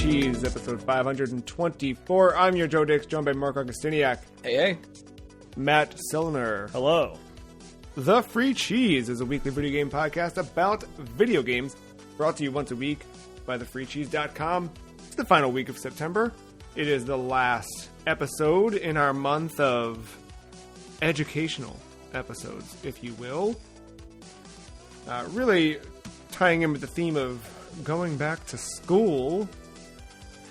Cheese, episode 524. I'm your Joe Dix, joined by Mark Augustiniak. Hey. Matt Silner. Hello. The Free Cheese is a weekly video game podcast about video games, brought to you once a week by thefreecheese.com. It's the final week of September. It is the last episode in our month of educational episodes, if you will. Really tying in with the theme of going back to school.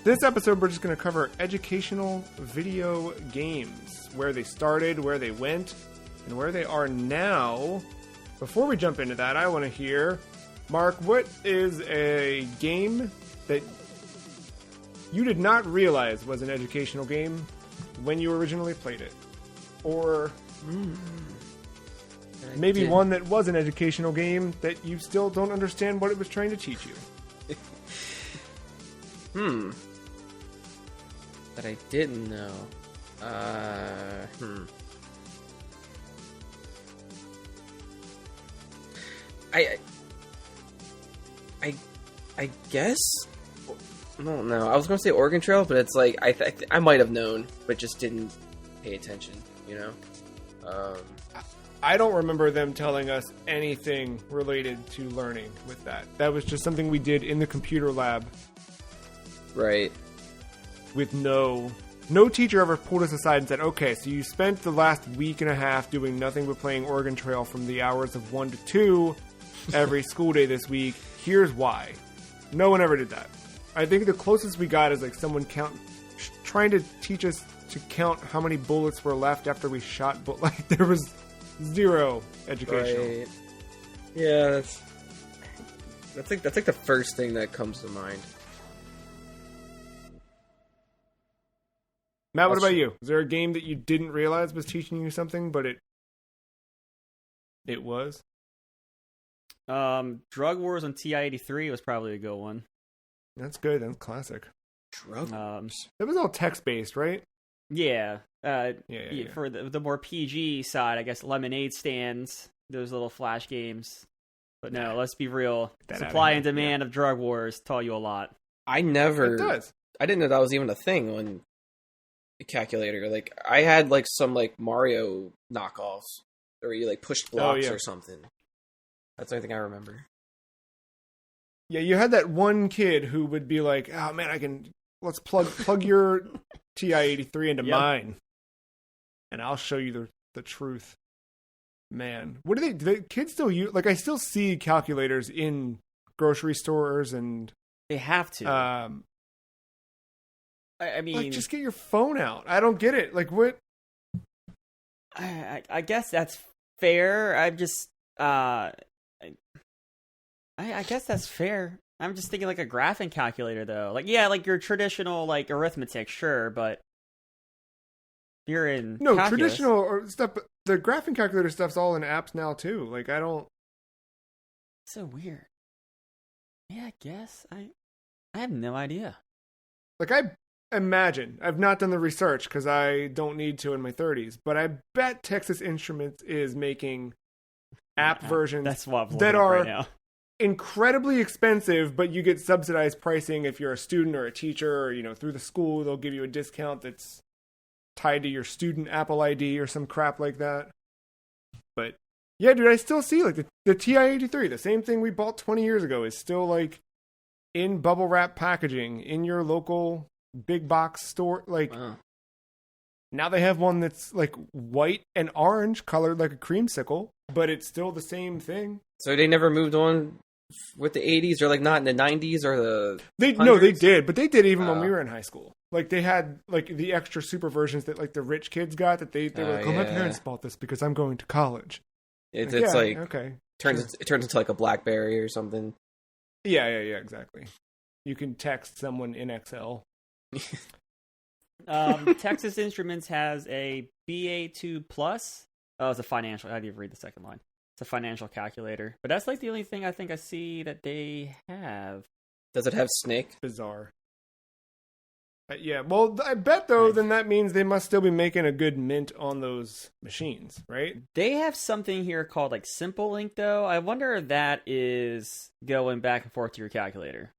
This episode, we're just going to cover educational video games, where they started, where they went, and where they are now. Before we jump into that, I want to hear, Mark, what is a game that you did not realize was an educational game when you originally played it? Or maybe one that was an educational game that you still don't understand what it was trying to teach you. That I didn't know. I guess. I don't know. I was gonna say Oregon Trail, but it's like I might have known, but just didn't pay attention. You know. I don't remember them telling us anything related to learning with that. That was just something we did in the computer lab. Right. With no teacher ever pulled us aside and said, okay, so you spent the last week and a half doing nothing but playing Oregon Trail from the hours of 1 to 2 every school day this week. Here's why. No one ever did that. I think the closest we got is like someone trying to teach us to count how many bullets were left after we shot, but like there was zero educational. Right. Yeah, that's like the first thing that comes to mind. Matt, what about you? Is there a game that you didn't realize was teaching you something, but it was? Drug Wars on TI-83 was probably a good one. That's good. That's classic. Drug Wars. That was all text-based, right? Yeah. Yeah. For the more PG side, I guess Lemonade Stands, those little flash games. But no, let's be real. Supply and demand of Drug Wars taught you a lot. It does. I didn't know that was even a thing on the calculator. Like, I had like some like Mario knockoffs where you like pushed blocks or something. That's the only thing I remember. Yeah, you had that one kid who would be like, "Oh man, let's plug your TI-83 into mine, and I'll show you the truth." Man, do the kids still use? Like, I still see calculators in grocery stores, and they have to. I mean, like, just get your phone out. I don't get it. Like, what? I guess that's fair. I guess that's fair. I'm just thinking like a graphing calculator, though. Like, yeah, like your traditional like arithmetic, sure, but you're in calculus. Traditional or stuff. But the graphing calculator stuff's all in apps now too. Like, I don't. So weird. Yeah, I guess I have no idea. Like, I imagine I've not done the research because I don't need to in my 30s, but I bet Texas Instruments is making app versions that are right now. Incredibly expensive, but you get subsidized pricing if you're a student or a teacher, or through the school they'll give you a discount that's tied to your student Apple ID or some crap like that. But yeah, dude, I still see like the TI-83, the same thing we bought 20 years ago, is still like in bubble wrap packaging in your local big box store. Like, wow. Now they have one that's like white and orange colored like a creamsicle, but it's still the same thing. So they never moved on with the 80s, or like not in the 90s or the they 100s? No, they did, but they did even when we were in high school. Like, they had like the extra super versions that like the rich kids got, that they were like, my parents bought this because I'm going to college. It's okay, it turns into like a BlackBerry or something. Yeah, exactly. You can text someone in Excel. Texas Instruments has a BA2 Plus. Oh, it's a financial. I didn't even read the second line. It's a financial calculator, but that's like the only thing I think I see that they have. Does it have Snake? Bizarre. Yeah, well, I bet though, then that means they must still be making a good mint on those machines, right? They have something here called like Simple Link, though. I wonder if that is going back and forth to your calculator.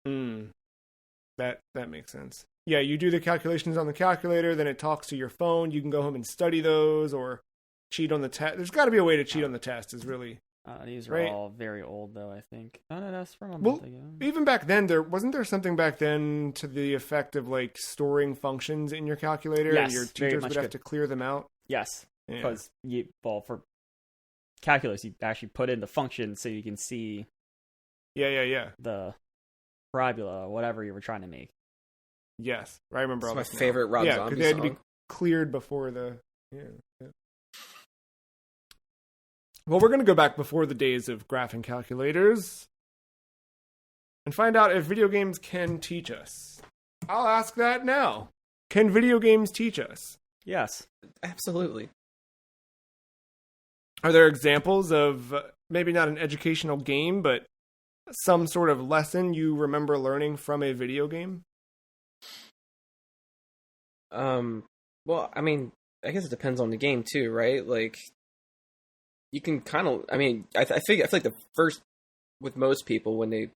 Mm, that makes sense. Yeah, you do the calculations on the calculator, then it talks to your phone. You can go home and study those or cheat on the test. There's got to be a way to cheat on the test. Is really these are right? all very old, though, I think. Oh, no, that's from a Well, month ago. even back then, wasn't there something back then to the effect of like storing functions in your calculator, Yes, and your very teachers much would have good. to clear them out? Yes, Yeah. because for calculus, you actually put in the function so you can see Yeah. the parabola or whatever you were trying to make. Yes, I remember all It's this my favorite Rob yeah, Zombie they had song. to be cleared before the. Yeah. Well, we're going to go back before the days of graphing calculators and find out if video games can teach us. I'll ask that now. Can video games teach us? Yes. Absolutely. Are there examples of maybe not an educational game, but some sort of lesson you remember learning from a video game? Well, I mean, I guess it depends on the game too, right? Like, you can kind of, I mean, I feel like the first, with most people when they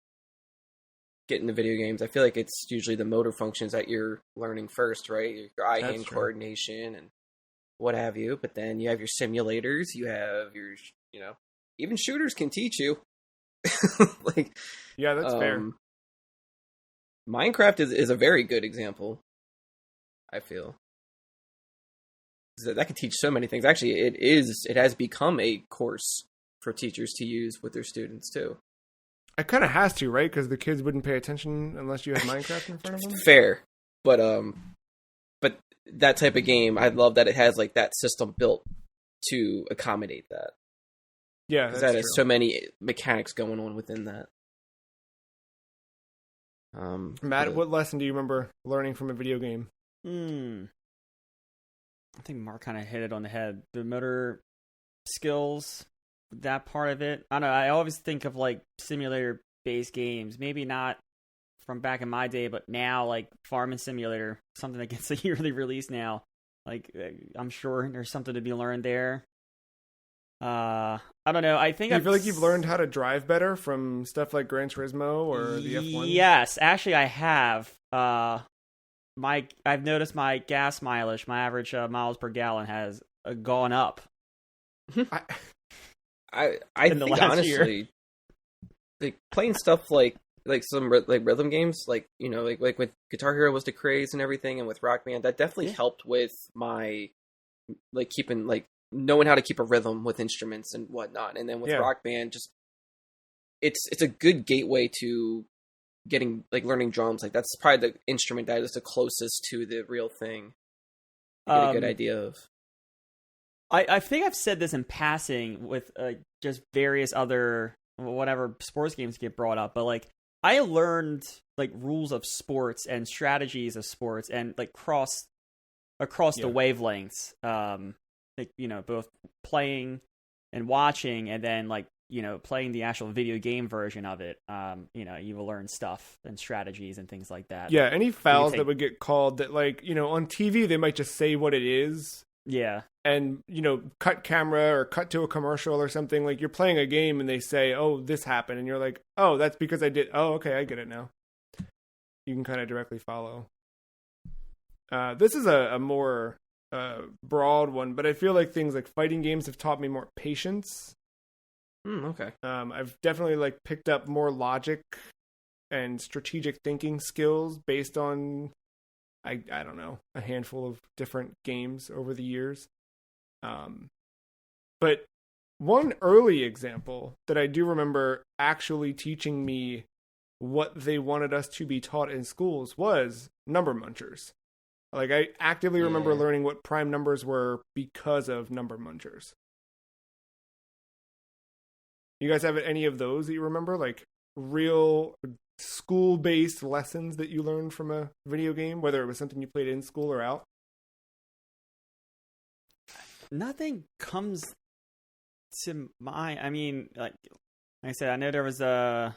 get into video games, I feel like it's usually the motor functions that you're learning first, right? Your eye-hand coordination and what have you. But then you have your simulators, you have your, even shooters can teach you. Like, yeah, that's fair. Minecraft is a very good example, I feel. That could teach so many things. Actually, it has become a course for teachers to use with their students too. It kind of has to, right? Because the kids wouldn't pay attention unless you had Minecraft in front of them. Fair, but that type of game, I love that it has like that system built to accommodate that. Yeah, because that has so many mechanics going on within that. Matt, what lesson do you remember learning from a video game? I think Mark kind of hit it on the head. The motor skills, that part of it. I don't know. I always think of like simulator-based games. Maybe not from back in my day, but now like Farming Simulator, something that gets a yearly release now. Like I'm sure there's something to be learned there. I don't know. I think I feel like you've learned how to drive better from stuff like Gran Turismo or the F1. Yes, actually, I have. I've noticed my gas mileage, my average miles per gallon has gone up. I think honestly, like playing stuff like some like rhythm games, like like with Guitar Hero was the craze and everything, and with Rock Band, that definitely helped with my like keeping like knowing how to keep a rhythm with instruments and whatnot. And then with Rock Band, just it's a good gateway to getting like learning drums. Like that's probably the instrument that is the closest to the real thing. You get a good idea of. I think I've said this in passing with just various other whatever sports games get brought up, but like I learned like rules of sports and strategies of sports and like across the wavelengths. Like both playing and watching, and then like playing the actual video game version of it. You will learn stuff and strategies and things like that. Yeah, any fouls that would get called that like on TV they might just say what it is. Yeah. And, cut camera or cut to a commercial or something. Like, you're playing a game and they say, oh, this happened. And you're like, oh, that's because I did. Oh, okay, I get it now. You can kind of directly follow. This is a more broad one, but I feel like things like fighting games have taught me more patience. Okay. I've definitely, like, picked up more logic and strategic thinking skills based on, I don't know, a handful of different games over the years. But one early example that I do remember actually teaching me what they wanted us to be taught in schools was number munchers. Like, I actively remember learning what prime numbers were because of number munchers. You guys have any of those that you remember? Like, real school-based lessons that you learned from a video game, whether it was something you played in school or out? Nothing comes to mind. I mean, like I said, I know there was the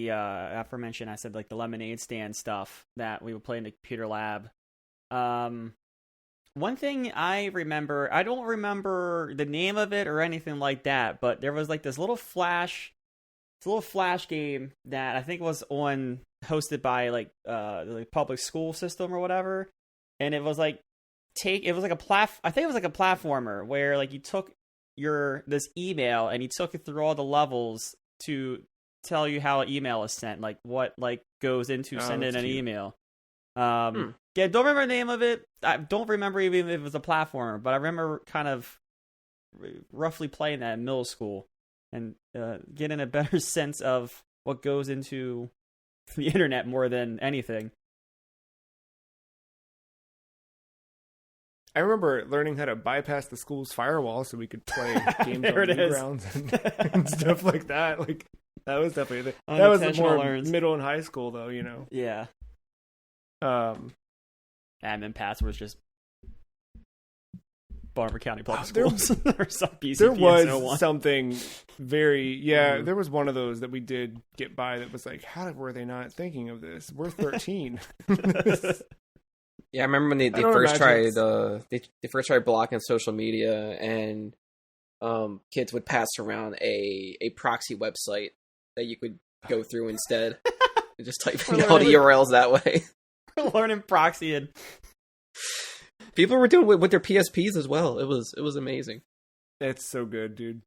aforementioned. I said like the lemonade stand stuff that we would play in the computer lab. One thing I remember, I don't remember the name of it or anything like that, but there was like this little flash It's a little Flash game that I think was hosted by like the public school system or whatever, and it was like I think it was like a platformer where like you took this email and you took it through all the levels to tell you how an email is sent, like what like goes into sending an email. Yeah, don't remember the name of it. I don't remember even if it was a platformer, but I remember kind of roughly playing that in middle school and getting a better sense of what goes into the internet more than anything. I remember learning how to bypass the school's firewall so we could play games on Newgrounds and stuff like that. Like that was definitely that was more middle and high school though, you know. Yeah. Admin passwords just Barber County Public Schools. Or some there was something very there was one of those that we did get by that was like, how were they not thinking of this? We're 13. Yeah, I remember when they first tried blocking social media, and kids would pass around a proxy website that you could go through instead, and just typing all the URLs that way. Learning proxy, and people were doing it with their PSPs as well. It was amazing. It's so good, dude.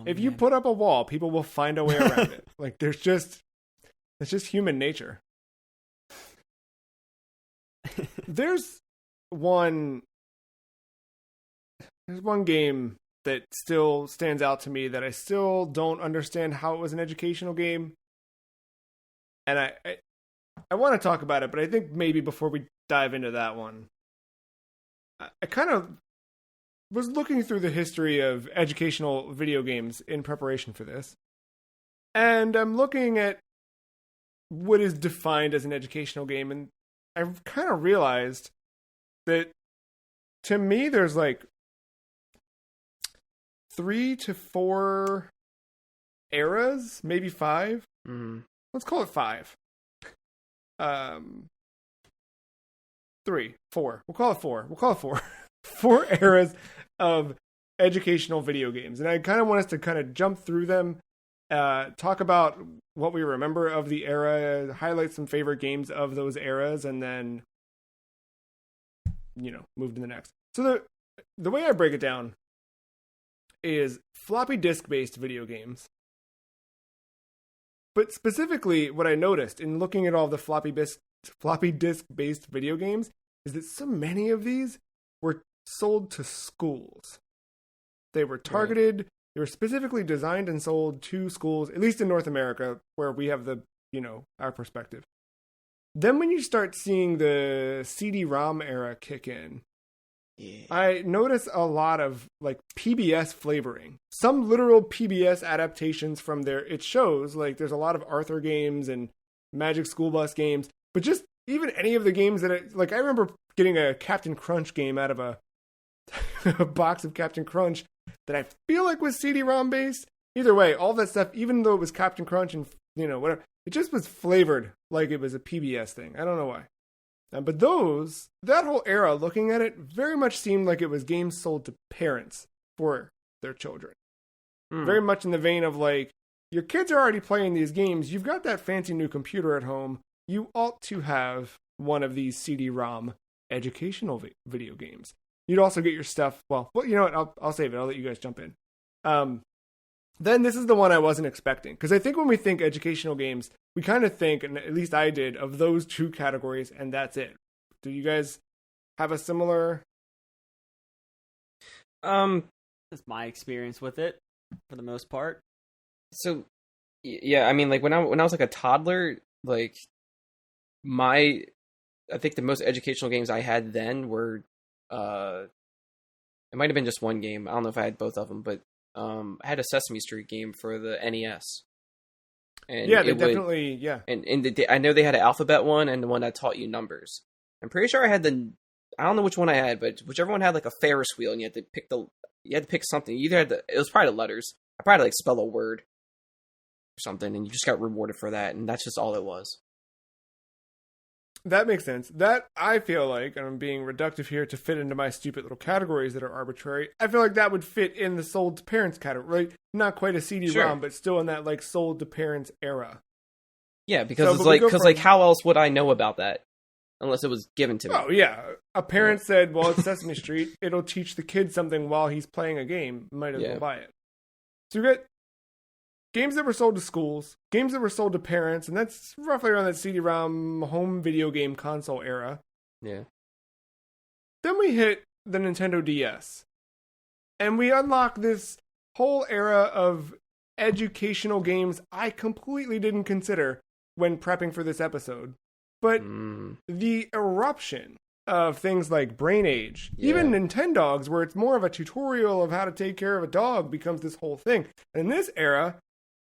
If you put up a wall, people will find a way around it. Like it's just human nature. There's one game that still stands out to me that I still don't understand how it was an educational game. And I want to talk about it, but I think maybe before we dive into that one, I kind of was looking through the history of educational video games in preparation for this. And I'm looking at what is defined as an educational game, and I've kind of realized that to me there's like 3 to 4 eras, maybe 5. Mm-hmm. Let's call it 5. 3, 4. We'll call it 4. 4 eras of educational video games. And I kind of want us to kind of jump through them, talk about what we remember of the era, highlight some favorite games of those eras, and then, move to the next. So the way I break it down is floppy disk-based video games. But specifically, what I noticed in looking at all the floppy disk-based video games is that so many of these were sold to schools. They were targeted. Right. They were specifically designed and sold to schools, at least in North America, where we have our perspective. Then when you start seeing the CD-ROM era kick in, I notice a lot of like PBS flavoring. Some literal PBS adaptations from it shows like there's a lot of Arthur games and Magic School Bus games, but just even any of the games that I remember getting a Captain Crunch game out of a box of Captain Crunch that I feel like was CD-ROM based. Either way, all that stuff, even though it was Captain Crunch and whatever, it just was flavored like it was a PBS thing. I don't know why. But that whole era, looking at it, very much seemed like it was games sold to parents for their children. Very much in the vein of like, your kids are already playing these games. You've got that fancy new computer at home. You ought to have one of these CD-ROM educational video games. You'd also get your stuff. Well, you know what? I'll save it. I'll let you guys jump in. Then this is the one I wasn't expecting. Because I think when we think educational games, we kind of think, and at least I did, of those 2 categories, and that's it. Do you guys have a similar? That's my experience with it, for the most part. So, yeah, I mean, like when I was like a toddler, like I think the most educational games I had then were, it might have been just one game. I don't know if I had both of them, but I had a Sesame Street game for the NES. And yeah, they definitely, yeah. And I know they had an alphabet one and the one that taught you numbers. I'm pretty sure I had I don't know which one I had, but whichever one had like a Ferris wheel and you had to pick something. You either it was probably the letters. I probably had to like spell a word or something, and you just got rewarded for that, and that's just all it was. That makes sense. That, I feel like, and I'm being reductive here to fit into my stupid little categories that are arbitrary, I feel like that would fit in the sold to parents category, right? Not quite a CD-ROM, but still in that, like, sold to parents era. Yeah, because how else would I know about that? Unless it was given to me. Oh, yeah. A parent said, well, it's Sesame Street. It'll teach the kid something while he's playing a game. Might as well buy it. So you get games that were sold to schools, games that were sold to parents, and that's roughly around that CD-ROM home video game console era. Yeah. Then we hit the Nintendo DS. And we unlock this whole era of educational games I completely didn't consider when prepping for this episode. But the eruption of things like Brain Age, even Nintendogs, where it's more of a tutorial of how to take care of a dog, becomes this whole thing. And in this era,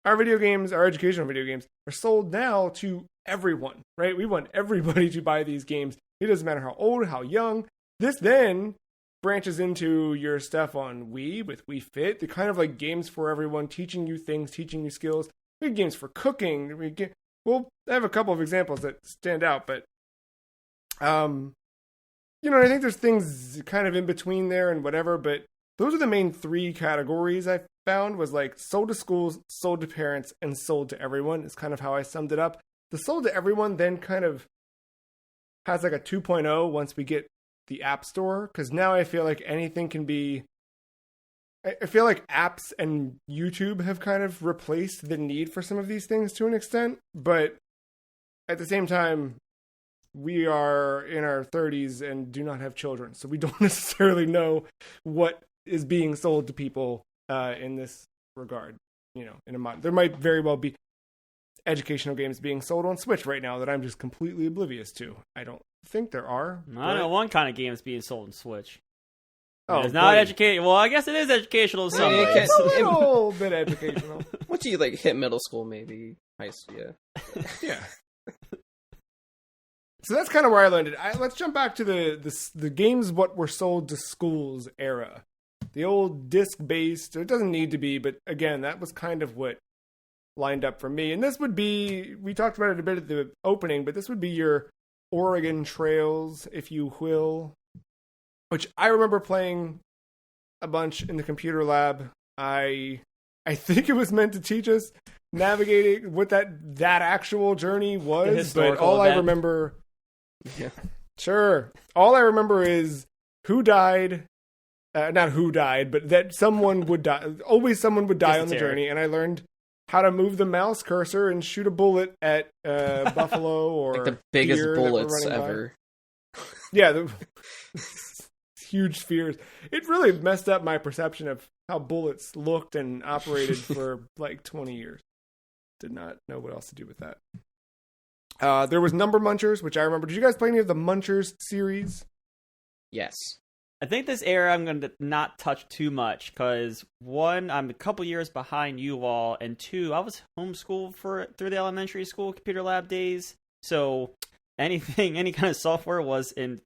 our video games, our educational video games, are sold now to everyone, right? We want everybody to buy these games. It doesn't matter how old, how young. This then branches into your stuff on Wii with Wii Fit, the kind of like games for everyone, teaching you things, teaching you skills. We have games for cooking. We'll have a couple of examples that stand out, but I think there's things kind of in between there and whatever, but those are the main three categories I found, was like sold to schools, sold to parents, and sold to everyone is kind of how I summed it up. The sold to everyone then kind of has like a 2.0 once we get the App Store, because now I feel like anything can be... I feel like apps and YouTube have kind of replaced the need for some of these things to an extent, but at the same time, we are in our 30s and do not have children, so we don't necessarily know what is being sold to people in this regard. In a month, there might very well be educational games being sold on Switch right now that I'm just completely oblivious to. I don't think there are. I know one kind of game is being sold on Switch. Oh, it's not educational. Well, I guess it is educational in some ways. It's a little bit educational. Once you hit middle school, maybe high school, yeah. So that's kind of where I landed. Let's jump back to the games what were sold to schools era. The old disc-based, it doesn't need to be, but again, that was kind of what lined up for me. And this would be, we talked about it a bit at the opening, but this would be your Oregon Trails, if you will, which I remember playing a bunch in the computer lab. I think it was meant to teach us navigating what that actual journey was, but all I remember... Yeah. Sure. All I remember is who died, not who died, but that someone would die. Always someone would die on the journey, and I learned how to move the mouse cursor and shoot a bullet at buffalo or the biggest bullets ever. Yeah, the huge spheres. It really messed up my perception of how bullets looked and operated for 20 years. Did not know what else to do with that. There was Number Munchers, which I remember. Did you guys play any of the Munchers series? Yes. I think this era I'm going to not touch too much because, one, I'm a couple years behind you all, and two, I was homeschooled through the elementary school computer lab days, so any kind of software was in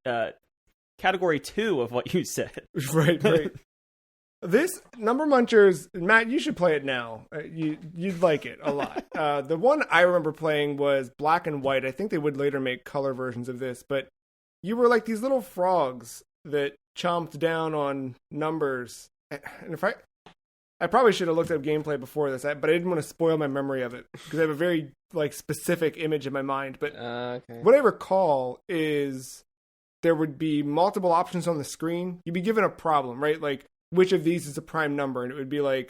category 2 of what you said. Right. This Number Munchers, Matt, you should play it now. You'd like it a lot. The one I remember playing was black and white. I think they would later make color versions of this, but you were like these little frogs that chomped down on numbers. And I probably should have looked up gameplay before this, but I didn't want to spoil my memory of it because I have a very specific image in my mind. But okay. What I recall is there would be multiple options on the screen. You'd be given a problem, right? Like, which of these is a prime number? And it would be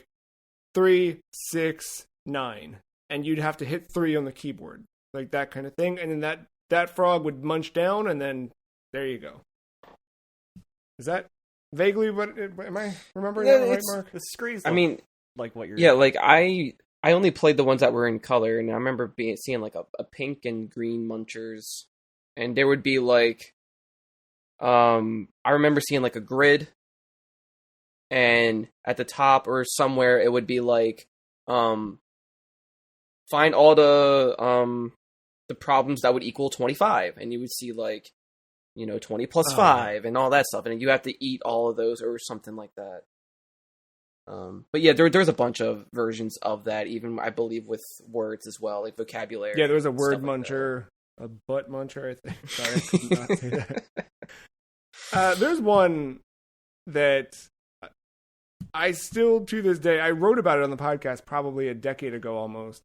3, 6, 9. And you'd have to hit 3 on the keyboard, like that kind of thing. And then that frog would munch down, and then there you go. Is that vaguely what? Am I remembering that right, Mark? The screen's like what you're... Yeah, I only played the ones that were in color, and I remember seeing a pink and green Munchers. And there would be I remember seeing a grid. And at the top or somewhere, it would be find all the problems that would equal 25, and you would see 20 plus 5 and all that stuff, and you have to eat all of those or something like that. But yeah, there's a bunch of versions of that, even I believe with words as well, like vocabulary. Yeah, there was a word muncher. A butt muncher, I think. Sorry, I could not say that. There's one that I still, to this day, I wrote about it on the podcast probably a decade ago almost.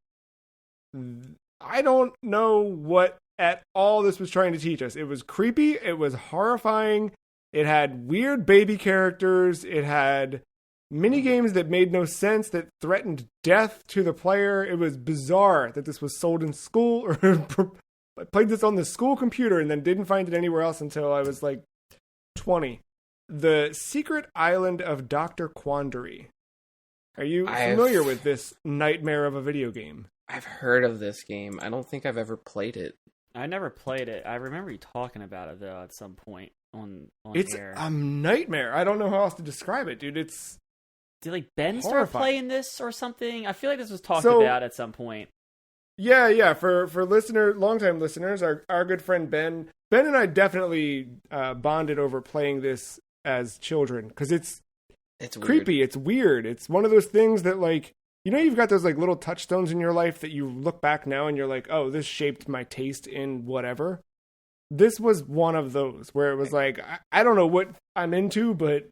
I don't know what at all this was trying to teach us. It was creepy. It was horrifying. It had weird baby characters. It had mini games that made no sense, that threatened death to the player. It was bizarre that this was sold in school, or I played this on the school computer and then didn't find it anywhere else until I was like 20. The Secret Island of Dr. Quandary. Are you familiar with this nightmare of a video game? I've heard of this game. I don't think I've ever played it. I never played it. I remember you talking about it, though, at some point on it's air. It's a nightmare. I don't know how else to describe it, dude. It's Did like Ben start playing this or something? I feel like this was talked about at some point. Yeah. For longtime listeners, our good friend Ben and I definitely bonded over playing this as children, because it's creepy. It's weird. It's one of those things that, like, you know, you've got those like little touchstones in your life that you look back now and you're like, oh, this shaped my taste in whatever. This was one of those where it was like, I don't know what I'm into, but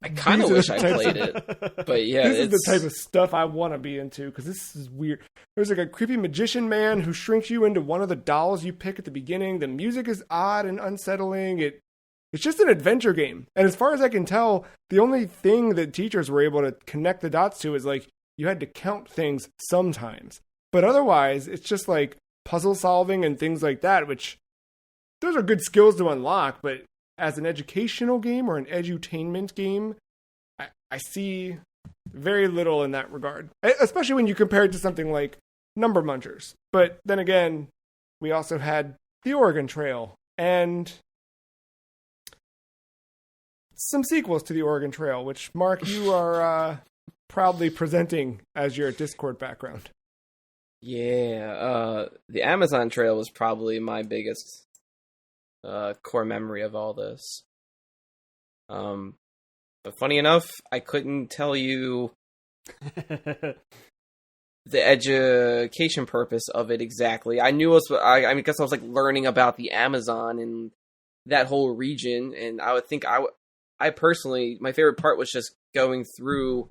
I kind of wish I played it. But yeah, this is the type of stuff I want to be into, because this is weird. There's like a creepy magician man who shrinks you into one of the dolls you pick at the beginning. The music is odd and unsettling. It's just an adventure game. And as far as I can tell, the only thing that teachers were able to connect the dots to is like, you had to count things sometimes. But otherwise, it's just like puzzle solving and things like that, which those are good skills to unlock. But as an educational game or an edutainment game, I see very little in that regard, especially when you compare it to something like Number Munchers. But then again, we also had the Oregon Trail and some sequels to the Oregon Trail, which, Mark, you are proudly presenting as your Discord background. Yeah, the Amazon Trail was probably my biggest core memory of all this. But funny enough, I couldn't tell you the education purpose of it exactly. I knew I guess I was like learning about the Amazon and that whole region, and I would think I personally, my favorite part was just going through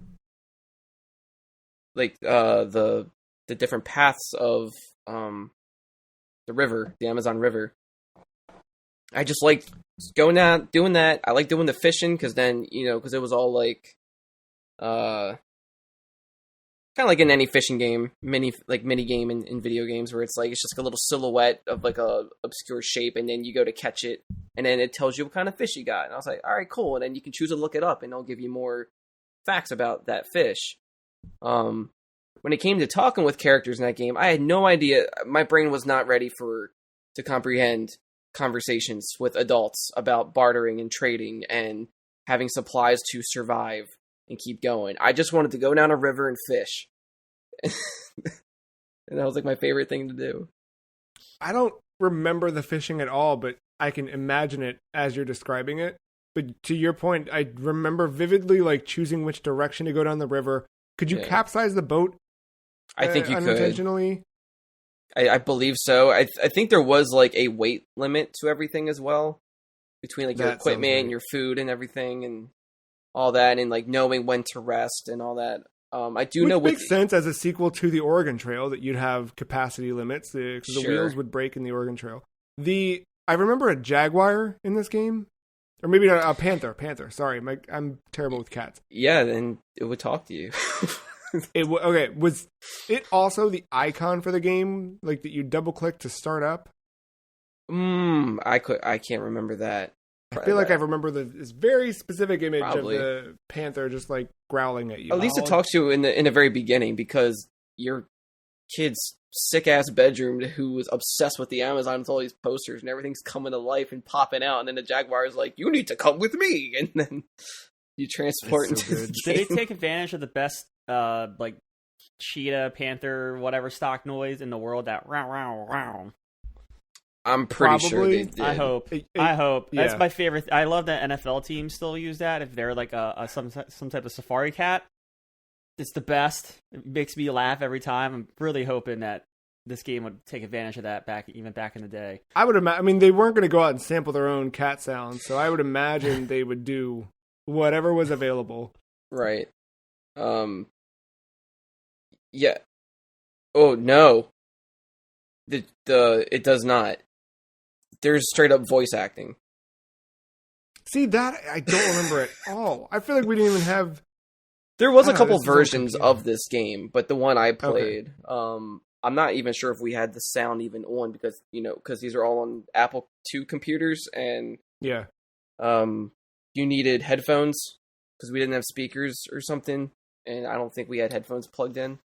like the different paths of the river, the Amazon River. I just liked going out, doing that. I like doing the fishing, because then, you know, because it was all like kind of like in any fishing game, mini game in video games, where it's like it's just like a little silhouette of like a obscure shape, and then you go to catch it, and then it tells you what kind of fish you got. And I was like, all right, cool. And then you can choose to look it up, and it'll give you more facts about that fish. When it came to talking with characters in that game, I had no idea. My brain was not ready to comprehend conversations with adults about bartering and trading and having supplies to survive and keep going. I just wanted to go down a river and fish. And that was like my favorite thing to do. I don't remember the fishing at all, but I can imagine it as you're describing it. But to your point, I remember vividly like choosing which direction to go down the river. Could you capsize the boat? I think you unintentionally? Could. I believe so. I think there was like a weight limit to everything as well, between like your equipment and your food and everything and all that, and like knowing when to rest and all that. I do know makes sense as a sequel to the Oregon Trail that you'd have capacity limits because the wheels would break in the Oregon Trail. I remember a jaguar in this game, or maybe a panther. Sorry, I'm terrible with cats. Yeah, then it would talk to you. Okay, was it also the icon for the game, like that you double click to start up? I can't remember that. I feel like I remember this very specific image of the panther just like growling at you. At least it talks to you in the very beginning, because your kid's sick ass bedroom who was obsessed with the Amazon with all these posters and everything's coming to life and popping out, and then the jaguar is like, "You need to come with me," and then you transport into the game. Did they take advantage of the best like cheetah, panther, whatever stock noise in the world, that row row row? I'm pretty sure they did. I hope. Yeah. That's my favorite. I love that NFL teams still use that. If they're like some type of safari cat, it's the best. It makes me laugh every time. I'm really hoping that this game would take advantage of that back in the day. I would imagine. I mean, they weren't going to go out and sample their own cat sounds, so I would imagine they would do whatever was available. Right. Yeah. Oh no. It does not. There's straight up voice acting. See, that I don't remember at all. I feel like we didn't even have. There was a couple versions of this game, but the one I played, I'm not even sure if we had the sound even on because these are all on Apple II computers, and yeah, you needed headphones because we didn't have speakers or something, and I don't think we had headphones plugged in.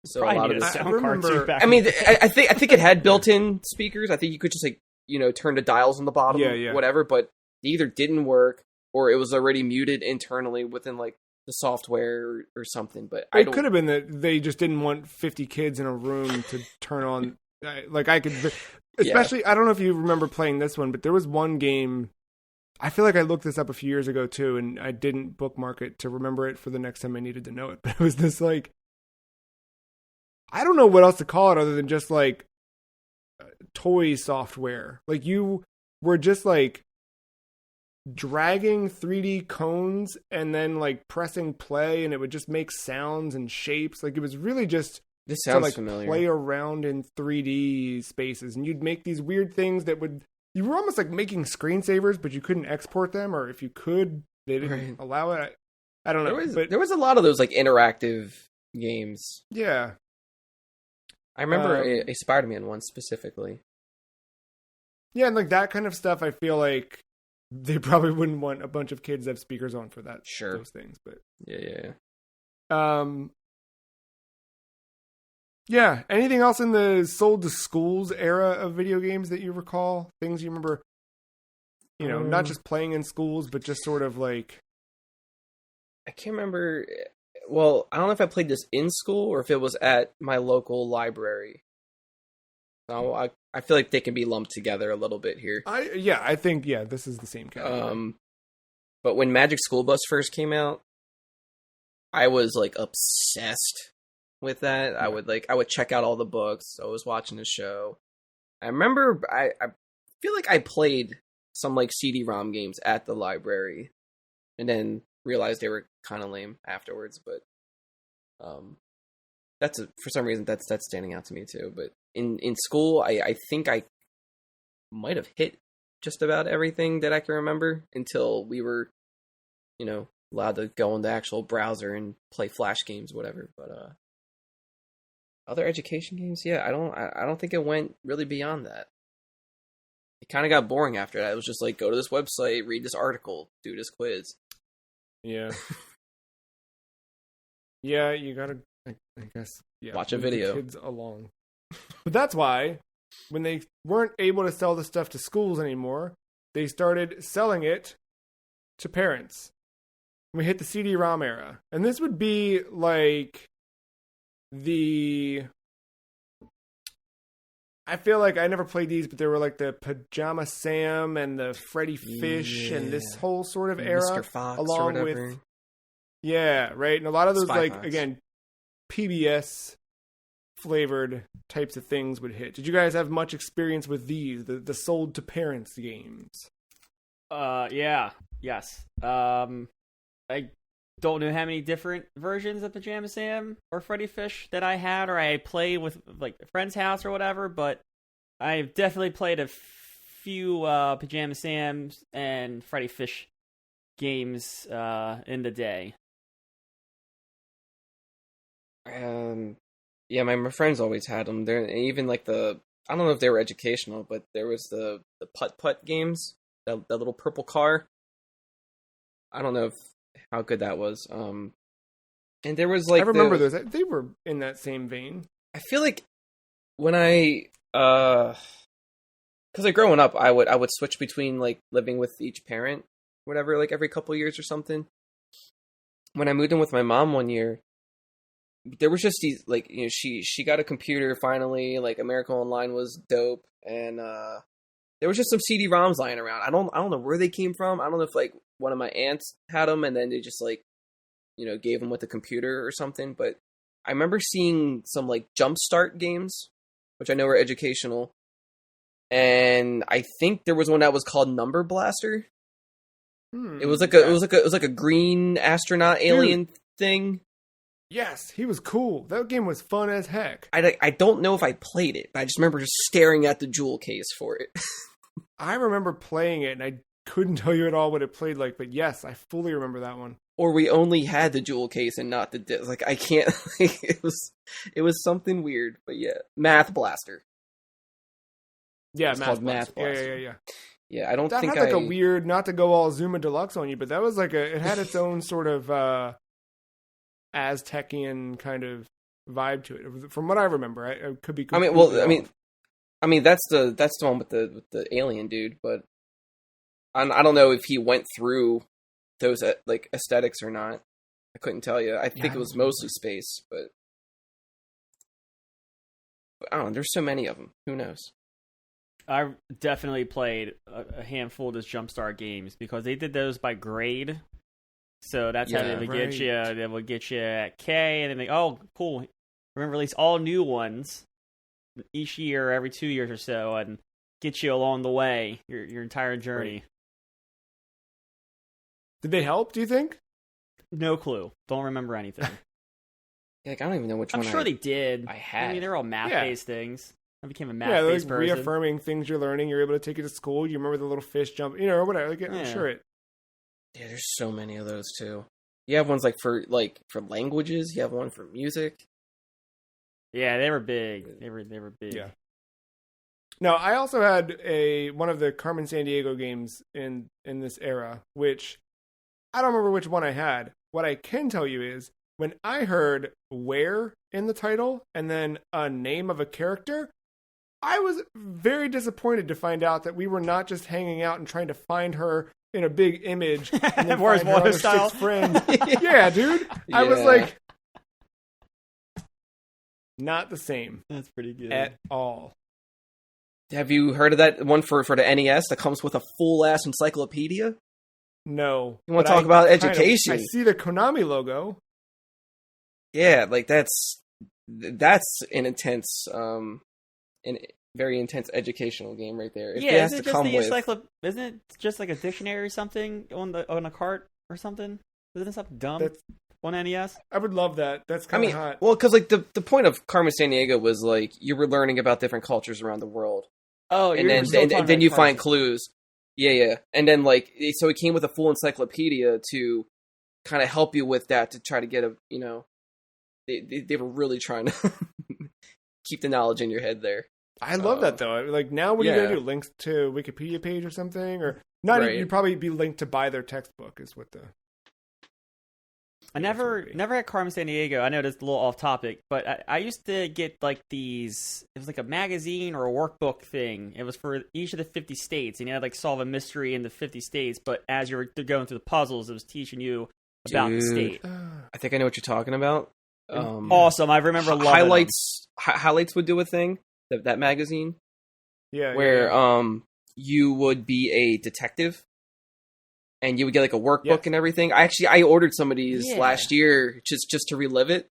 So probably a lot of the sound card too. I think it had built-in speakers. I think you could just turn the dials on the bottom, whatever. But they either didn't work or it was already muted internally within like the software or something. But it could have been that they just didn't want 50 kids in a room to turn on. Like I could, especially I don't know if you remember playing this one, but there was one game. I feel like I looked this up a few years ago too, and I didn't bookmark it to remember it for the next time I needed to know it. But it was this like. I don't know what else to call it other than just like toy software. Like you were just like dragging 3D cones and then like pressing play and it would just make sounds and shapes. Like it was really just this sounds to like familiar. Play around in 3D spaces, and you'd make these weird things that you were almost like making screensavers, but you couldn't export them, or if you could, they didn't allow it. I don't know. There was a lot of those like interactive games. Yeah. I remember a Spider-Man one specifically. Yeah, and like that kind of stuff, I feel like they probably wouldn't want a bunch of kids to have speakers on for that. Sure. Those things, but yeah. Yeah. Anything else in the sold to schools era of video games that you recall? Things you remember? Not just playing in schools, but just sort of like. I can't remember. Well, I don't know if I played this in school or if it was at my local library. So I feel like they can be lumped together a little bit here. I think this is the same category. But when Magic School Bus first came out, I was like obsessed with that. Yeah. I would check out all the books. I was watching the show. I remember I feel like I played some like CD-ROM games at the library, and then realized they were kind of lame afterwards, but for some reason that's standing out to me too. But in school, I think I might have hit just about everything that I can remember until we were, allowed to go on the actual browser and play Flash games, whatever. But other education games, I don't think it went really beyond that. It kind of got boring after that. It was just like, go to this website, read this article, do this quiz. Yeah. Yeah, you gotta, I guess, watch a video. Kids along. But that's why, when they weren't able to sell the stuff to schools anymore, they started selling it to parents. We hit the CD-ROM era. And this would be like I feel like I never played these, but they were like the Pajama Sam and the Freddy Fish and this whole sort of era. Mr. Fox along with right? And a lot of those Spy Fox. Again, PBS flavored types of things would hit. Did you guys have much experience with these, the sold to parents games? Yes. I don't know how many different versions of Pajama Sam or Freddy Fish that I had or I played with like a friend's house or whatever, but I've definitely played a few Pajama Sams and Freddy Fish games in the day. My friends always had them. There, even like I don't know if they were educational, but there was the putt games, that little purple car. I don't know how good that was. And there was like I remember those. They were in that same vein. I feel like when because growing up, I would switch between like living with each parent, whatever, like every couple of years or something. When I moved in with my mom one year, there was just these like she got a computer finally. Like America Online was dope, and there was just some CD-ROMs lying around. I don't know where they came from. I don't know if like one of my aunts had them and then they just like, gave them with the computer or something. But I remember seeing some like Jumpstart games, which I know are educational, and I think there was one that was called Number Blaster. It was like a green astronaut alien thing. Yes, he was cool. That game was fun as heck. I don't know if I played it, but I just remember just staring at the jewel case for it. I remember playing it, and I couldn't tell you at all what it played like, but yes, I fully remember that one. Or we only had the jewel case and not the disc. Like, I can't... Like, it was something weird, but yeah. Math Blaster. Yeah, it's called Math Blaster. Yeah. Yeah, I don't think that had like a weird, not to go all Zuma Deluxe on you, but that was like it had its own sort of Aztecian kind of vibe to it. It was, from what I remember, I could be. I mean, that's the one with the alien dude, but I don't know if he went through those like aesthetics or not. I couldn't tell you. I think it was mostly space, but I don't know. There's so many of them. Who knows? I definitely played a handful of those Jumpstart games because they did those by grade. So that's how they would get you. They would get you at K, and then cool. We're going to release all new ones each year, every 2 years or so, and get you along the way, your entire journey. Right. Did they help, do you think? No clue. Don't remember anything. Like, I don't even know which one. I'm sure they did. I had. I mean, they're all math-based things. I became a math-based person. Reaffirming things you're learning. You're able to take it to school. You remember the little fish jump, or whatever. Like, I'm sure it. Yeah, there's so many of those too. You have ones for languages. You have one for music. Yeah, they were big. They were big. Yeah. Now, I also had one of the Carmen Sandiego games in this era, which I don't remember which one I had. What I can tell you is when I heard "where" in the title and then a name of a character, I was very disappointed to find out that we were not just hanging out and trying to find her in a big image and then find her other six friends. Yeah, dude. I was like, not the same. That's pretty good. At all. Have you heard of that one for the NES that comes with a full-ass encyclopedia? No. You want to talk about education? I see the Konami logo. Yeah, like that's an intense, very intense educational game right there. Isn't it just like a dictionary or something on a cart or something? Isn't it something dumb on NES? I would love that. That's kind of hot. Well, because like the point of Carmen Sandiego was like you were learning about different cultures around the world. Oh, and then you find clues. Yeah, and then like so it came with a full encyclopedia to kind of help you with that to try to get they were really trying to keep the knowledge in your head there. I love that though. Like now, what are you gonna do? Links to Wikipedia page or something, or not? Right. You'd probably be linked to buy their textbook. Is what the. I never had Carmen Sandiego. I know that's a little off topic, but I used to get like these. It was like a magazine or a workbook thing. It was for each of the 50 states, and you had like solve a mystery in the 50 states. But as you were going through the puzzles, it was teaching you about the state. I think I know what you're talking about. Awesome! I remember loving highlights. Highlights would do a thing. That magazine, where you would be a detective, and you would get like a workbook and everything. I ordered some of these last year just to relive it.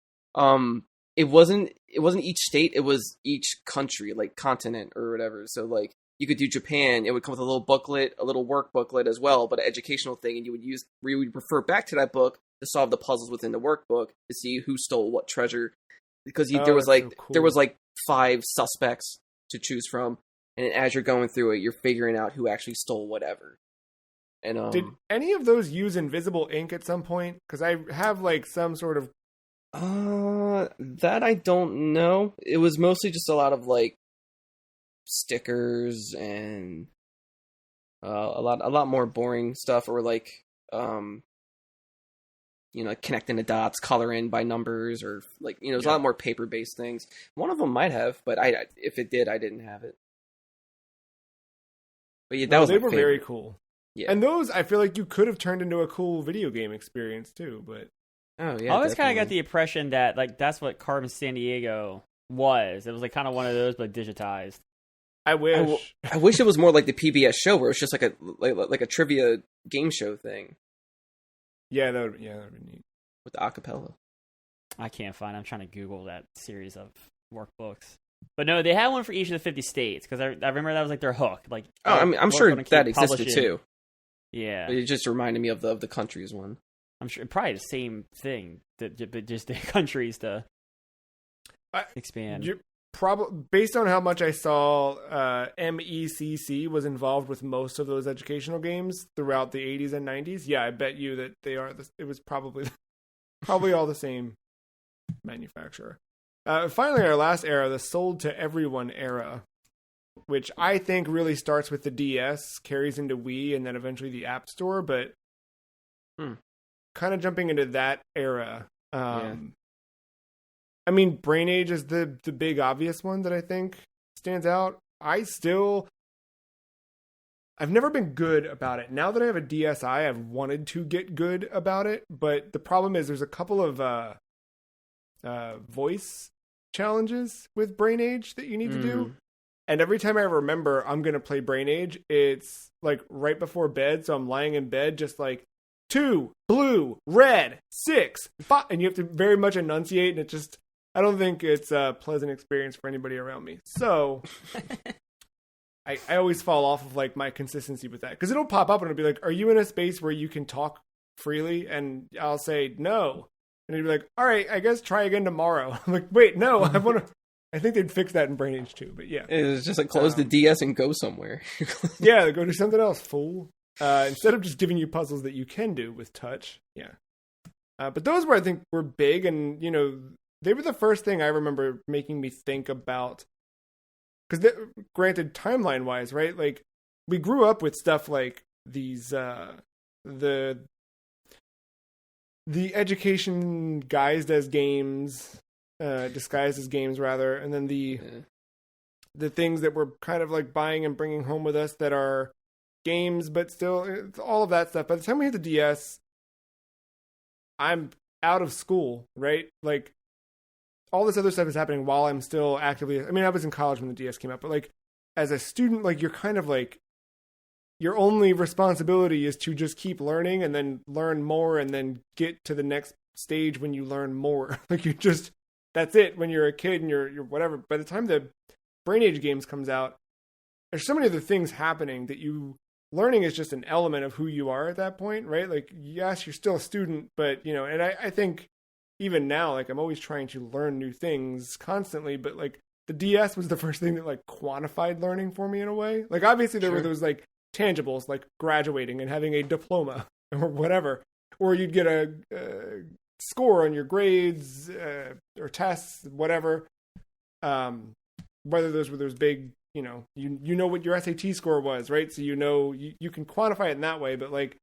It wasn't each state; it was each country, like continent or whatever. So like you could do Japan, it would come with a little booklet, a little work booklet as well, but an educational thing, and you would refer back to that book to solve the puzzles within the workbook to see who stole what treasure. Because there was like 5 suspects to choose from, and as you're going through it, you're figuring out who actually stole whatever. And did any of those use invisible ink at some point? Because I have like some sort of that I don't know. It was mostly just a lot of like stickers and a lot more boring stuff, or like connecting the dots, color in by numbers, or like, there's a lot more paper-based things. One of them might have, but if it did, I didn't have it. But yeah, they were very cool. Yeah. And those, I feel like you could have turned into a cool video game experience too, but... Oh, yeah, I always kind of got the impression that like that's what Carmen Sandiego was. It was like kind of one of those, but digitized. I wish. I wish it was more like the PBS show, where it's just like a trivia game show thing. Yeah, that would be neat. With the acapella. I can't find. I'm trying to Google that series of workbooks. But no, they had one for each of the 50 states because I remember that was like their hook. Like, I'm sure that existed too. Yeah, it just reminded me of the countries one. I'm sure probably the same thing, but just the countries to expand. You're based on how much I saw, MECC was involved with most of those educational games throughout the 80s and 90s. Yeah, I bet you that they are. It was probably all the same manufacturer. Finally, our last era, the sold to everyone era, which I think really starts with the DS, carries into Wii, and then eventually the App Store. But kind of jumping into that era. I mean, Brain Age is the big obvious one that I think stands out. I've never been good about it. Now that I have a DSi, I've wanted to get good about it. But the problem is there's a couple of voice challenges with Brain Age that you need to do. And every time I remember I'm going to play Brain Age, it's like right before bed. So I'm lying in bed just like 2, blue, red, 6, 5. And you have to very much enunciate. And it just, I don't think it's a pleasant experience for anybody around me. So I always fall off of like my consistency with that. Because it'll pop up and it'll be like, are you in a space where you can talk freely? And I'll say no. And he'd be like, all right, I guess try again tomorrow. I'm like, wait, no, I think they'd fix that in Brain Age too, but yeah. It's just like close the DS and go somewhere. Yeah, go do something else, fool. Instead of just giving you puzzles that you can do with touch. Yeah. But those I think were big, and, you know, they were the first thing I remember making me think about. Because, granted, timeline-wise, right? Like, we grew up with stuff like these, the education disguised as games, rather, and then the things that we're kind of like buying and bringing home with us that are games, but still, it's all of that stuff. By the time we hit the DS, I'm out of school, right? Like, all this other stuff is happening while I'm still actively, I mean, I was in college when the DS came out, but like, as a student, like, you're kind of like, your only responsibility is to just keep learning and then learn more and then get to the next stage when you learn more. Like, that's it when you're a kid and you're whatever. By the time the Brain Age games comes out, there's so many other things happening that learning is just an element of who you are at that point, right? Like, yes, you're still a student, but, you know, and I think even now, like, I'm always trying to learn new things constantly, but like the DS was the first thing that like quantified learning for me in a way. Like, obviously there were those like tangibles like graduating and having a diploma or whatever, or you'd get a score on your grades or tests, whatever. Whether those were those big, you know, you know what your SAT score was, right? So you know you can quantify it in that way. But like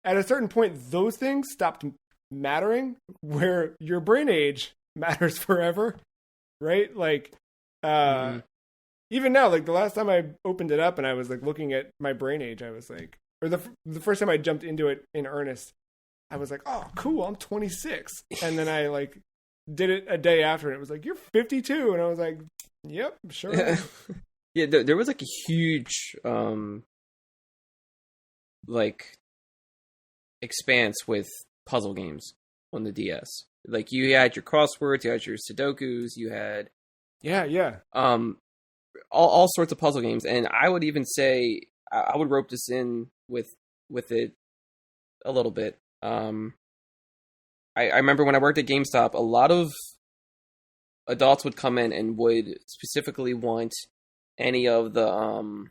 at a certain point, those things stopped mattering, where your Brain Age matters forever, right? Like even now, like the last time I opened it up and I was like looking at my Brain Age, I was like, or the first time I jumped into it in earnest, I was like, oh, cool, I'm 26. And then I like did it a day after and it was like, you're 52. And I was like, yep, sure. Yeah, there was like a huge like expanse with puzzle games on the DS. Like, you had your crosswords, you had your Sudokus, you had all sorts of puzzle games. And I would even say I would rope this in with it a little bit. I remember when I worked at GameStop, a lot of adults would come in and would specifically want any of the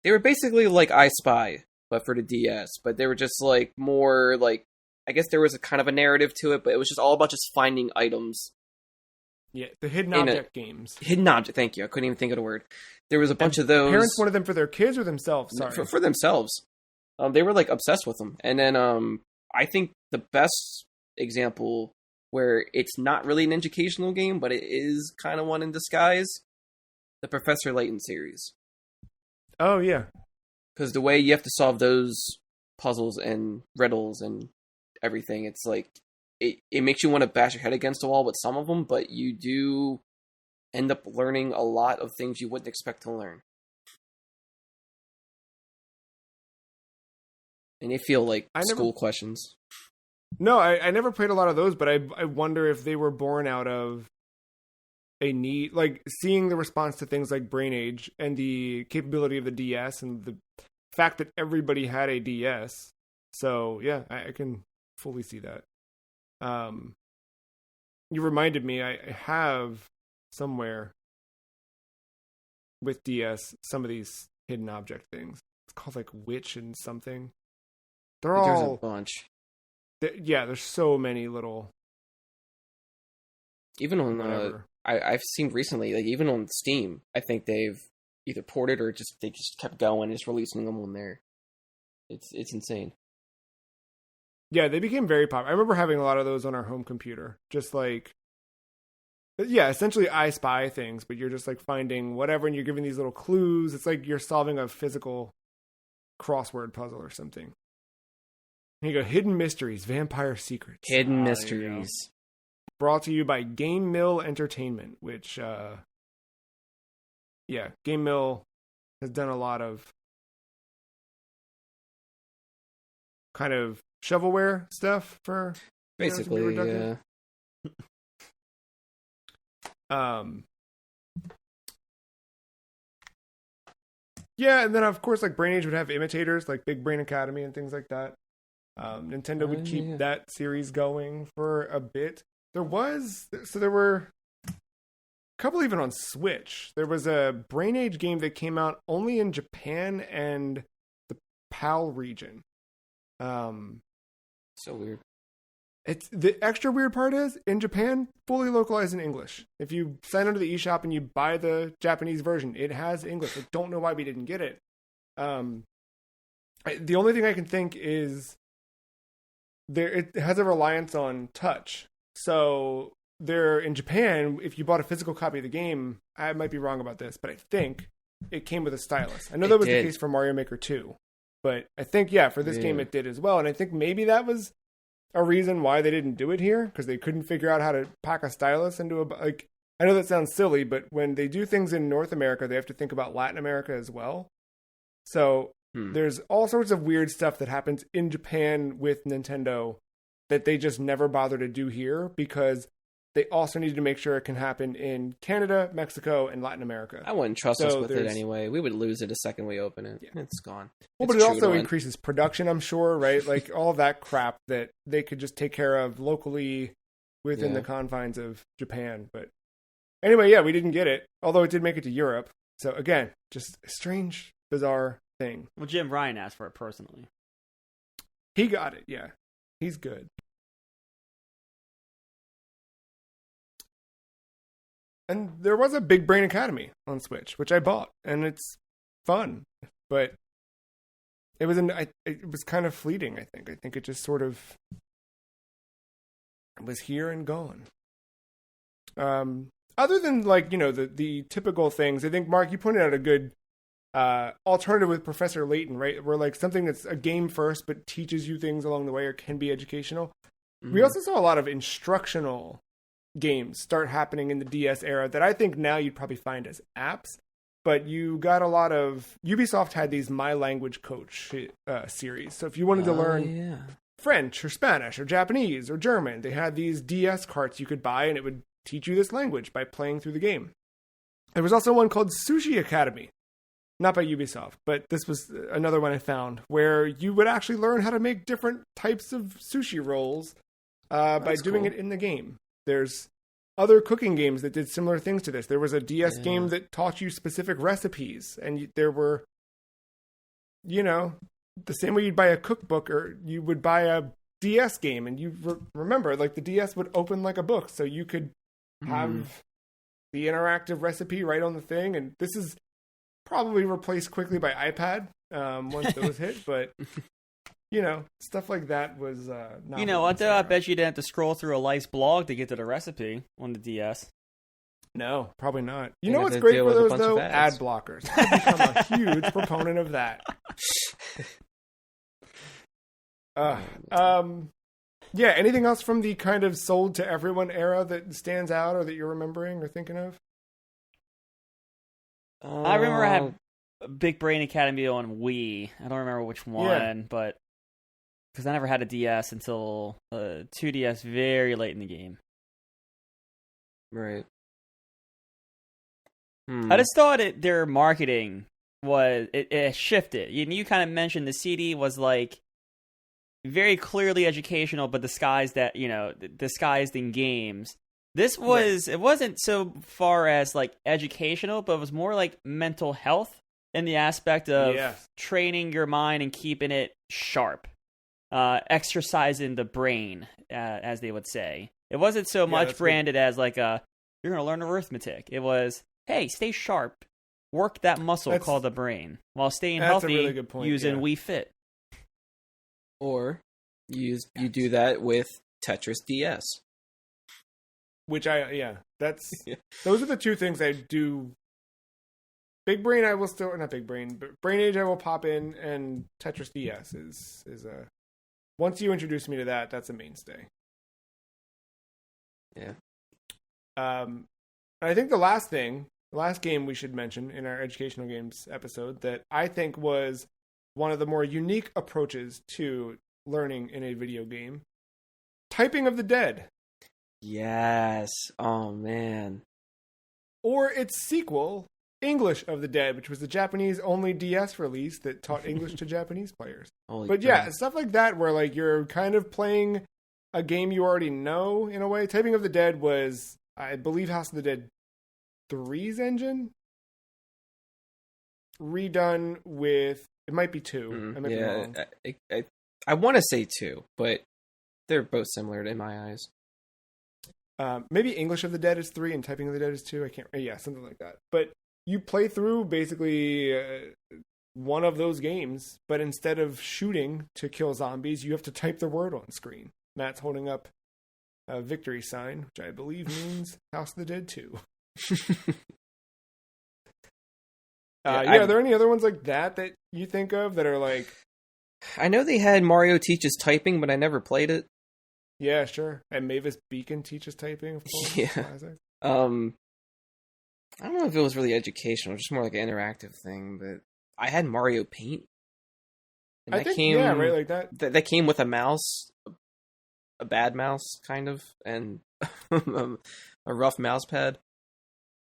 they were basically like I Spy, but for the DS. But they were just like more like, I guess there was a kind of a narrative to it, but it was just all about just finding items. Yeah, the hidden object games. Hidden object, thank you. I couldn't even think of the word. There was a bunch of those. Parents wanted them for their kids or themselves? Sorry. For themselves. They were like obsessed with them. And then I think the best example where it's not really an educational game, but it is kind of one in disguise, the Professor Layton series. Oh, yeah. Because the way you have to solve those puzzles and riddles and everything, it's like, it makes you want to bash your head against the wall with some of them, but you do end up learning a lot of things you wouldn't expect to learn. And they feel like school questions. No, I never played a lot of those, but I wonder if they were born out of a need, like seeing the response to things like Brain Age and the capability of the DS and the fact that everybody had a DS. So yeah, I can fully see that. You reminded me, I have somewhere with DS some of these hidden object things. It's called like Witch and something. There's a bunch. Yeah, there's so many little. Even on I've seen recently, like even on Steam, I think they've either ported or they just kept going, just releasing them on there. It's insane. Yeah, they became very popular. I remember having a lot of those on our home computer. Just like, yeah, essentially I Spy things, but you're just like finding whatever and you're giving these little clues. It's like you're solving a physical crossword puzzle or something. And you go, Hidden Mysteries, Vampire Secrets. Hidden Mysteries. Brought to you by Game Mill Entertainment, which, Game Mill has done a lot of kind of shovelware stuff for basically, yeah. Yeah, and then of course, like Brain Age would have imitators like Big Brain Academy and things like that. Nintendo would keep that series going for a bit. There were a couple even on Switch. There was a Brain Age game that came out only in Japan and the PAL region. So weird. It's the extra weird part is in Japan, fully localized in English. If you sign into the eShop and you buy the Japanese version, it has English. I don't know why we didn't get it. The only thing I can think is it has a reliance on touch. So there in Japan, if you bought a physical copy of the game, I might be wrong about this, but I think it came with a stylus. I know that was the case for Mario Maker 2, but I think for this game it did as well. And I think maybe that was a reason why they didn't do it here, because they couldn't figure out how to pack a stylus into like. I know that sounds silly, but when they do things in North America, they have to think about Latin America as well. So there's all sorts of weird stuff that happens in Japan with Nintendo that they just never bother to do here, because they also needed to make sure it can happen in Canada, Mexico, and Latin America. I wouldn't trust us with it anyway. We would lose it the second we open it. Yeah. It's gone. Well, but it also increases production, I'm sure, right? Like all of that crap that they could just take care of locally within the confines of Japan. But anyway, we didn't get it, although it did make it to Europe. So again, just a strange, bizarre thing. Well, Jim Ryan asked for it personally. He got it, yeah. He's good. And there was a Big Brain Academy on Switch, which I bought, and it's fun, but it was kind of fleeting. I think it just sort of was here and gone. Other than the typical things, I think Mark, you pointed out a good alternative with Professor Layton, right? Where like something that's a game first, but teaches you things along the way or can be educational. Mm-hmm. We also saw a lot of instructional games start happening in the DS era that I think now you'd probably find as apps, but you got a lot of Ubisoft had these My Language Coach series. So if you wanted to learn French or Spanish or Japanese or German, they had these DS carts you could buy and it would teach you this language by playing through the game. There was also one called Sushi Academy, not by Ubisoft, but this was another one I found where you would actually learn how to make different types of sushi rolls by doing it in the game. There's other cooking games that did similar things to this. There was a DS game that taught you specific recipes, and there were, the same way you'd buy a cookbook or you would buy a DS game, and you remember, like the DS would open like a book, so you could have the interactive recipe right on the thing. And this is probably replaced quickly by iPad once those hit, but stuff like that was not. I bet you didn't have to scroll through a Life's blog to get to the recipe on the DS. No, probably not. You know what's great for those though? Ad blockers. I've become a huge proponent of that. Anything else from the kind of sold to everyone era that stands out or that you're remembering or thinking of? I remember I had Big Brain Academy on Wii. I don't remember which one, but because I never had a DS until 2DS very late in the game. Right. I just thought their marketing was it shifted. You kind of mentioned the CD was like very clearly educational, but disguised in games. This was It wasn't so far as like educational, but it was more like mental health in the aspect of training your mind and keeping it sharp, exercising the brain, as they would say. It wasn't so much branded as like you're going to learn arithmetic. It was, hey, stay sharp, work that muscle called the brain, while staying healthy, really good point, using Wii Fit. Or you do that with Tetris DS. Which those are the two things I do. Big Brain I will still, not Big Brain, but Brain Age I will pop in, and Tetris DS is a, once you introduce me to that, that's a mainstay. Yeah. I think the last game we should mention in our educational games episode that I think was one of the more unique approaches to learning in a video game, Typing of the Dead. Yes. Oh, man. Or its sequel, English of the Dead, which was the Japanese-only DS release that taught English to Japanese players. Yeah, stuff like that where like you're kind of playing a game you already know in a way. Typing of the Dead was, I believe, House of the Dead 3's engine redone with, it might be 2. I might be wrong. I want to say 2, but they're both similar in my eyes. Maybe English of the Dead is 3 and Typing of the Dead is 2. I can't. Yeah, something like that. But you play through basically one of those games, but instead of shooting to kill zombies, you have to type the word on screen. Matt's holding up a victory sign, which I believe means House of the Dead 2. Are there any other ones like that you think of that are like? I know they had Mario Teaches Typing, but I never played it. Yeah, sure. And Mavis Beacon teaches typing, of course. Yeah. I don't know if it was really educational, just more like an interactive thing, but I had Mario Paint. And like that. That came with a mouse, a bad mouse, kind of, and a rough mouse pad.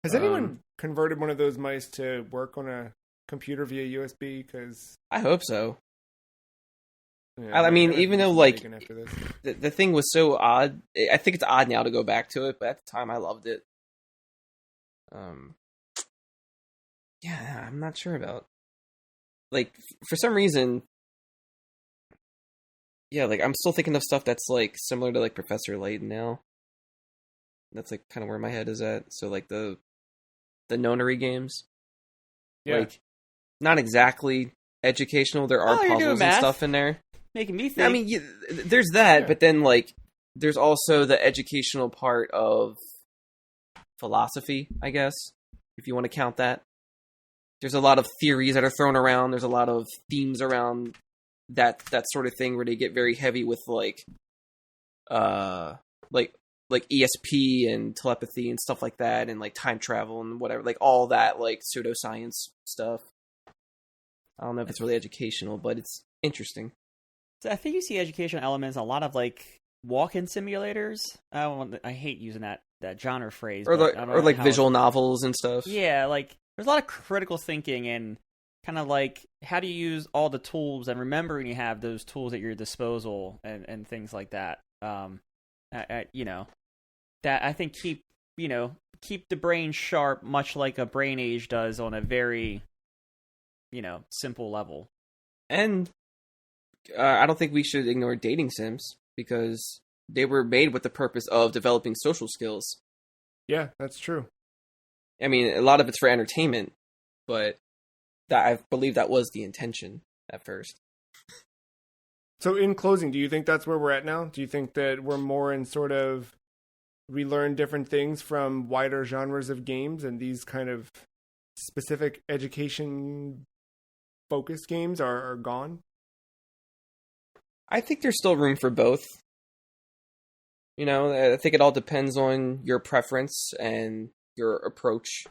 Has anyone converted one of those mice to work on a computer via USB? Because I hope so. Yeah, I mean, even though like the thing was so odd, I think it's odd now to go back to it, but at the time I loved it. Yeah, I'm not sure about. Like, for some reason, yeah, like I'm still thinking of stuff that's like similar to like Professor Layton now. That's like kind of where my head is at. So like the nonary games, like not exactly educational. There are puzzles and stuff in there. Making me think. I mean, there's that, but then like there's also the educational part of philosophy, I guess, if you want to count that. There's a lot of theories that are thrown around. There's a lot of themes around that sort of thing where they get very heavy with like ESP and telepathy and stuff like that, and like time travel and whatever, like all that like pseudoscience stuff. I don't know if it's really educational, but it's interesting. So I think you see educational elements in a lot of like walk-in simulators. I hate using that genre phrase, or like visual novels and stuff. Yeah, like there's a lot of critical thinking and kind of like how do you use all the tools and remembering you have those tools at your disposal and things like that. That I think keep the brain sharp, much like a Brain Age does on a very simple level. And I don't think we should ignore dating sims because they were made with the purpose of developing social skills. Yeah, that's true. I mean, a lot of it's for entertainment, but I believe that was the intention at first. So in closing, do you think that's where we're at now? Do you think that we're more in sort of, we learn different things from wider genres of games and these kind of specific education-focused games are gone? I think there's still room for both. I think it all depends on your preference and your approach.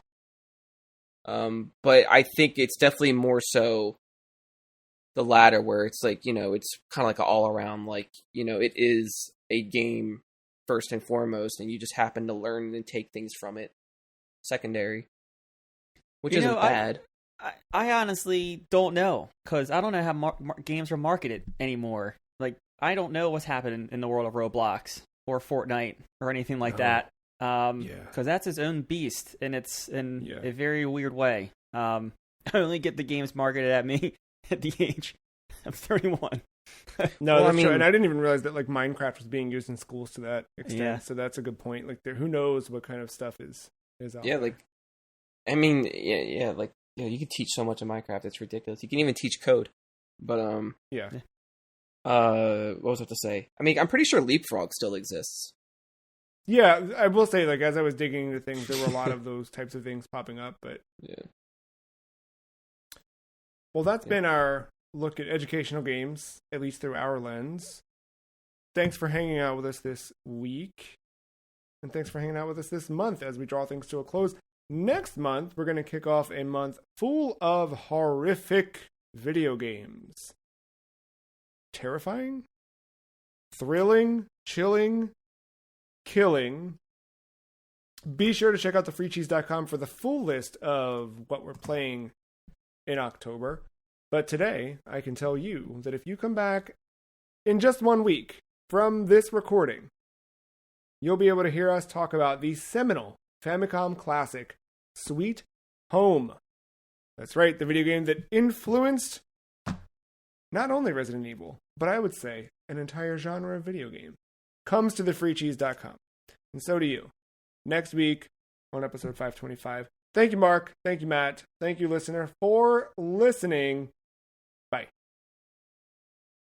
But I think it's definitely more so the latter, where it's like, it's kind of like an all around, like, it is a game first and foremost, and you just happen to learn and take things from it secondary, which isn't bad. I honestly don't know, because I don't know how games are marketed anymore. Like, I don't know what's happening in the world of Roblox or Fortnite or anything like that. Because that's its own beast, and it's in a very weird way. I only get the games marketed at me at the age of 31. No, well, that's true. And I didn't even realize that like Minecraft was being used in schools to that extent. Yeah. So that's a good point. Like, who knows what kind of stuff is out there. Like, I mean, like, you can teach so much in Minecraft. It's ridiculous. You can even teach code. But what was I to say? I mean, I'm pretty sure Leapfrog still exists. Yeah, I will say, like, as I was digging into things, there were a lot of those types of things popping up. But well, that's been our look at educational games, at least through our lens. Thanks for hanging out with us this week. And thanks for hanging out with us this month as we draw things to a close. Next month, we're going to kick off a month full of horrific video games. Terrifying? Thrilling? Chilling? Killing? Be sure to check out thefreecheese.com for the full list of what we're playing in October. But today, I can tell you that if you come back in just 1 week from this recording, you'll be able to hear us talk about the seminal Famicom classic, Sweet Home. That's right, the video game that influenced not only Resident Evil, but I would say an entire genre of video game, comes to thefreecheese.com. And so do you. Next week on episode 525. Thank you, Mark. Thank you, Matt. Thank you, listener, for listening.